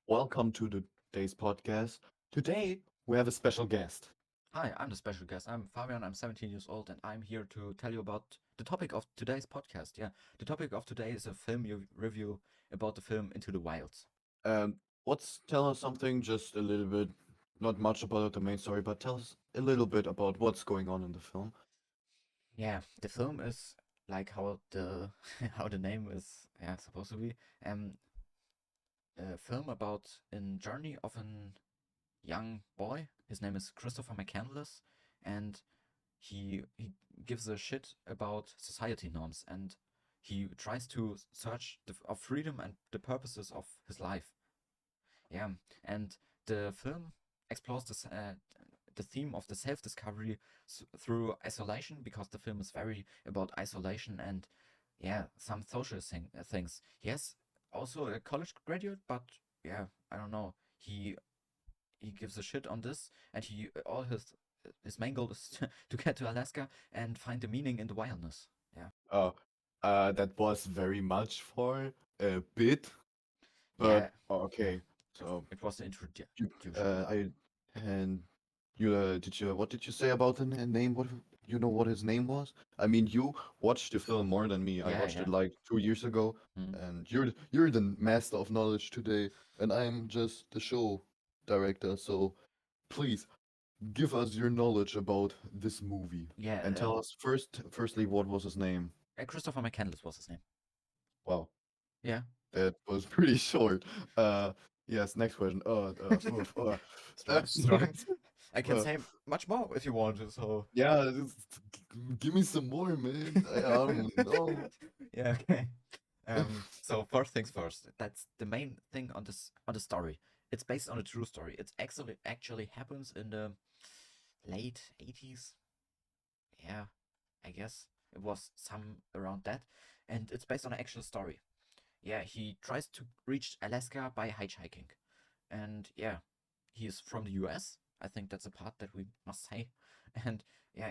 Welcome to today's podcast. Today we have a special guest. Hi, I'm the special guest. I'm Fabian. I'm 17 years old, and I'm here to tell you about the topic of today's podcast. Yeah, the topic of today is a review about the film Into the Wilds. Let's tell us something, just a little bit, not much about the main story, but tell us a little bit about what's going on in the film. Yeah, the film is like how the how the name is supposed to be. Um, a film about a journey of an young boy. His name is Christopher McCandless, and he gives a shit about society norms, and he tries to search of freedom and the purposes of his life. Yeah, and the film explores the theme of the self-discovery through isolation, because the film is very about isolation and some social things. He has also a college graduate, but I don't know. He gives a shit on this, and he all his main goal is to get to Alaska and find the meaning in the wildness. Yeah, Uh, that was very much for a bit, but yeah. okay. So, It was the you, introduction. I and you did you what did you say about the name? What you know what his name was? I mean, you watched the film more than me. I Yeah, watched yeah. it like 2 years ago, Mm. and you're the master of knowledge today, and I'm just the show director. So please give us your knowledge about this movie Yeah. and tell us firstly what was his name. Christopher McCandless was his name. Wow, Yeah. that was pretty short. Uh, yes. Next question. Strong. I can uh, say much more if you want. So. Yeah, give me some more, man. I don't know. Yeah. Okay. So first things first. That's the main thing on this on the story. It's based on a true story. It's actually happens in the late 80s. Yeah, I guess it was some around that, and it's based on an actual story. Yeah, he tries to reach Alaska by hitchhiking, and he's from the U.S. I think that's a part that we must say, and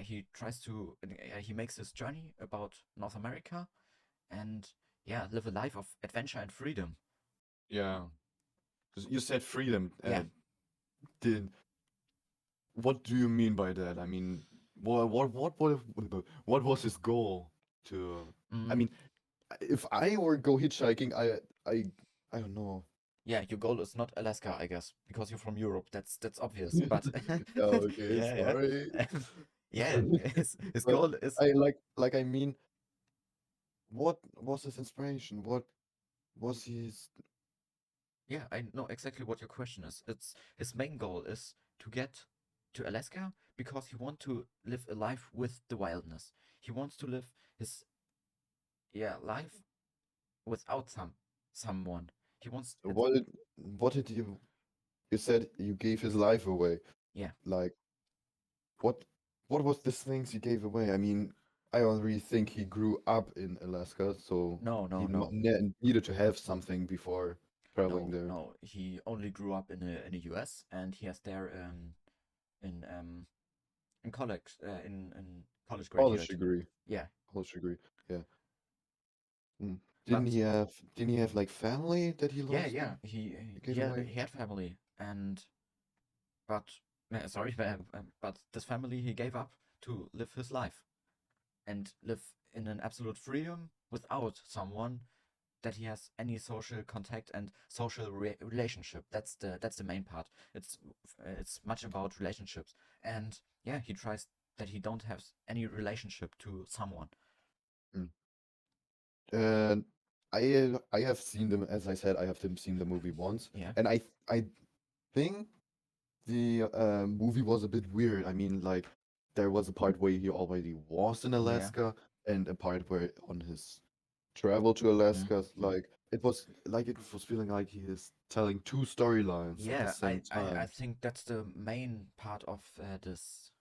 he tries to he makes his journey about North America, and live a life of adventure and freedom. Yeah, 'cause you said freedom. Yeah. Did what do you mean by that? I mean, what was his goal to? I Mm, mean, if I were go hitchhiking, I I don't know. yeah, your goal is not Alaska, I guess, because you're from Europe. That's obvious. But Okay, yeah, sorry. yeah, yeah. His But goal is I I mean, what was his inspiration? What was his? yeah. I know exactly what your question is. It's his main goal is to get to Alaska because he wants to live a life with the wildness. He wants to live his life without someone. He wants it's What did you said you gave his life away. yeah. Like, what what was this things he gave away? I mean, I don't really think he grew up in Alaska, so No, he no, no. needed to have something before traveling No, there. no. He only grew up in the US, and he has there in in college in college College graduate. degree, Yeah, college degree. Yeah. Mm. but Didn't he have like family that he lost? yeah, He gave away? he had family, and but sorry, but this family he gave up to live his life and live in an absolute freedom without someone that he has any social contact and social relationship. That's the main part. It's much about relationships, and he tries that he don't have any relationship to someone. Mm. And I have seen them, as I said, I have seen the movie once, Yeah, and I think the movie was a bit weird. I mean, like there was a part where he already was in yeah, Alaska, and a part where on his travel to mm. Alaska, it was feeling like he is telling two storylines at the Yeah. same I time. think that's the main part of this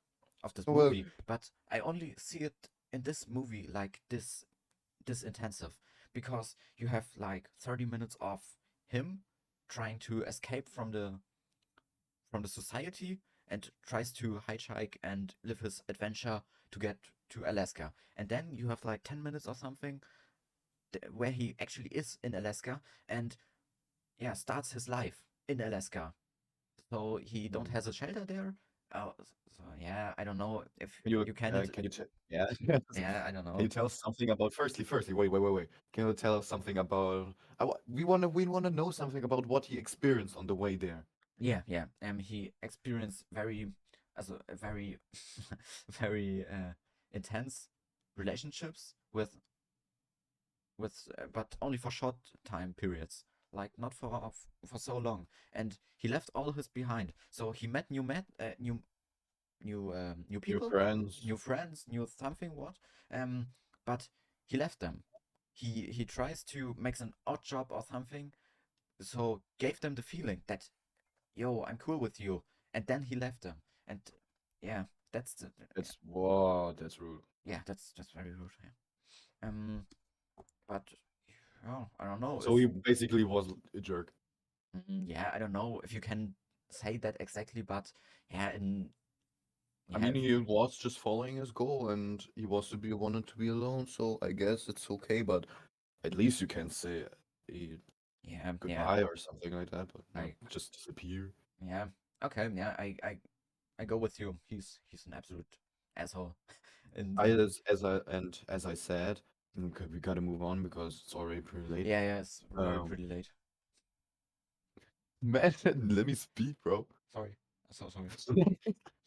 Well, movie, but I only see it in this movie like this intensive, because you have like 30 minutes of him trying to escape from the society and tries to hitchhike and live his adventure to get to Alaska. And then you have like 10 minutes or something where he actually is in Alaska and starts his life. in Alaska. So he don't Mm. has a shelter there. So yeah, I don't know if You you can it. can you tell yeah Yeah, I don't can you know. tell us something about firstly wait can you tell us something about we wanna know something about what he experienced on the way there. Yeah, yeah. He experienced very, as a very, very intense relationships with, but only for short time periods, like not for so long. And he left all his behind. So he met new Your people, friends. new friends, new something what. Um, but he left them. He tries to make an odd job or something. So gave them the feeling that yo, I'm cool with you. And then he left them. And yeah, that's the, yeah, That's wow, that's rude. yeah, that's very rude. Yeah. But oh, I don't know So if he basically was a jerk. yeah, I don't know if you can say that exactly, but yeah, in I yeah, mean, he was just following his goal, and he was to be wanted to be alone. So I guess it's okay. But at least you can say yeah, goodbye or something like that. But not I just disappear. yeah, okay, yeah, I go with you. He's an absolute asshole. And I as I said, we gotta move on because it's already pretty late. yeah, yeah, it's very Um, pretty late. man, let me speak, bro. Sorry, so sorry.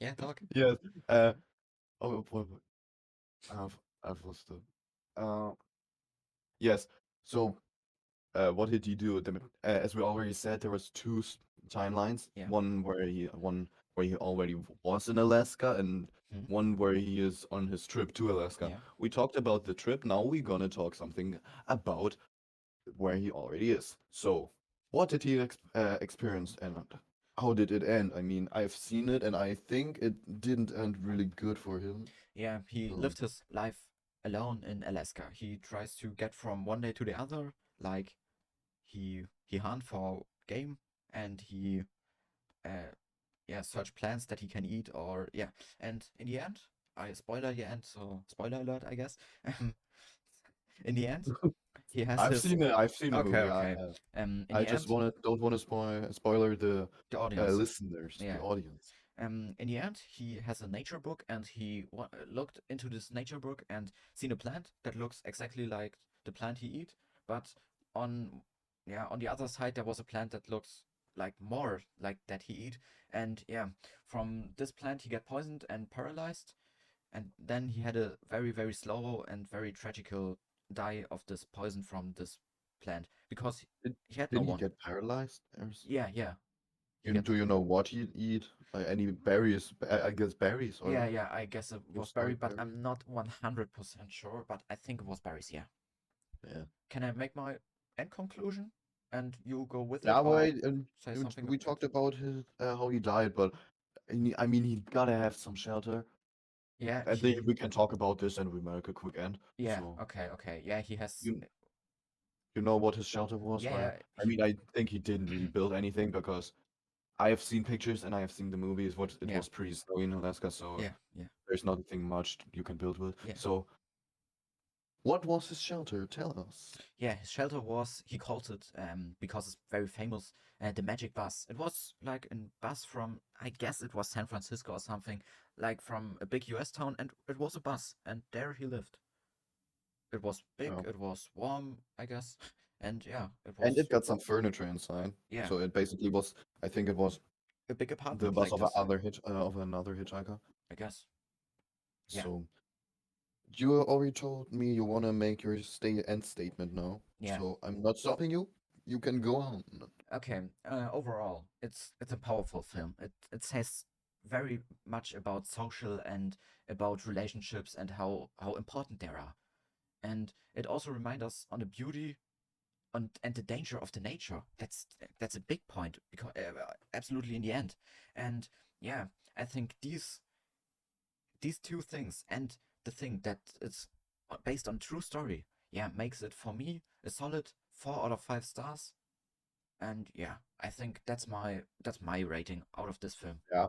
Yeah, talk. Yes. Oh, I've lost it. Uh, yes. So, what did he do? As we already said, there was two timelines. Yeah. One where he already was in Alaska, and Hmm? one where he is on his trip to Alaska. Yeah. We talked about the trip. Now we're gonna talk something about where he already is. So, what did he experience, and how did it end? I mean, I've seen it, and I think it didn't end really good for him. Yeah, he So, lived his life alone in Alaska. He tries to get from one day to the other, like he hunt for game and he uh yeah search plants that he can eat or yeah. And in the end, I spoiler the end, so spoiler alert, I guess. In the end, he has I've his seen it. I've seen the okay, movie. okay. In I the just end, wanna don't want to spoiler the the audience. listeners, the Yeah. audience. In the end, he has a nature book and he looked into this nature book and seen a plant that looks exactly like the plant he eat, but on yeah on the other side there was a plant that looks like more like that he eat, and yeah, from this plant he get poisoned and paralyzed, and then he had a very slow and very tragical die of this poison from this plant because Did, he had no did he one. get paralyzed? Yeah, yeah, he get Do you know what he eat? Like any berries? I guess berries or yeah, yeah, I guess it was looks Barry, like but berries. I'm not 100% sure, but I think it was Barry's, yeah. Yeah. Can I make my end conclusion and you go with it Yeah, or but say something we about it? talked about his how he died, but I mean he gotta have some shelter. Yeah, I think we can talk about this and we make a quick end. yeah, So okay, okay. Yeah, he has, you you know what his shelter was, yeah, right? yeah, I mean, I think he didn't really build anything because I have seen pictures and I have seen the movies. What it yeah, was pretty snowy in Alaska, so yeah, yeah, there's nothing much you can build with. yeah. So, what was his shelter? Tell us. Yeah, his shelter was, he called it, because it's very famous, the Magic Bus. It was like a bus from, I guess it was San Francisco or something, like from a big US town, and it was a bus, and there he lived. It was big, Oh. it was warm, I guess, and yeah, it And it was got some furniture inside. yeah So it basically was. I think it was a big the apartment bus like of this. another hitchhiker. I guess. Yeah, So you already told me you want to make your end statement now. yeah. So I'm not stopping you. You can go on. Okay. Overall, it's a powerful film. It says very much about social and about relationships and how important they are. And it also reminds us on the beauty and the danger of the nature. That's a big point because absolutely in the end. And yeah, I think these two things and the thing that it's based on true story, yeah, makes it for me a solid 4 out of 5 stars. And yeah, I think that's my rating out of this film. Yeah,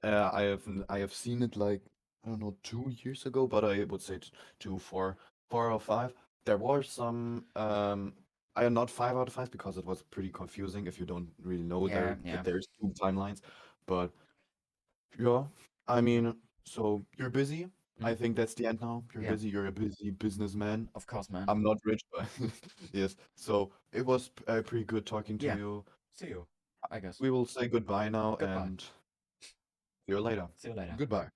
I have seen it like I don't know 2 years ago, but I would say two, four out of five. There were some I am not 5 out of 5 because it was pretty confusing if you don't really know Yeah, that yeah. there's two timelines. But yeah, I mean, so you're busy. I Mm, think that's the end now. You're yeah, busy. You're a busy businessman. of course, man. I'm not rich, but yes. So it was pretty good talking to Yeah. you. See you, I guess. We will say goodbye now Goodbye. and see you later. See you later. Goodbye.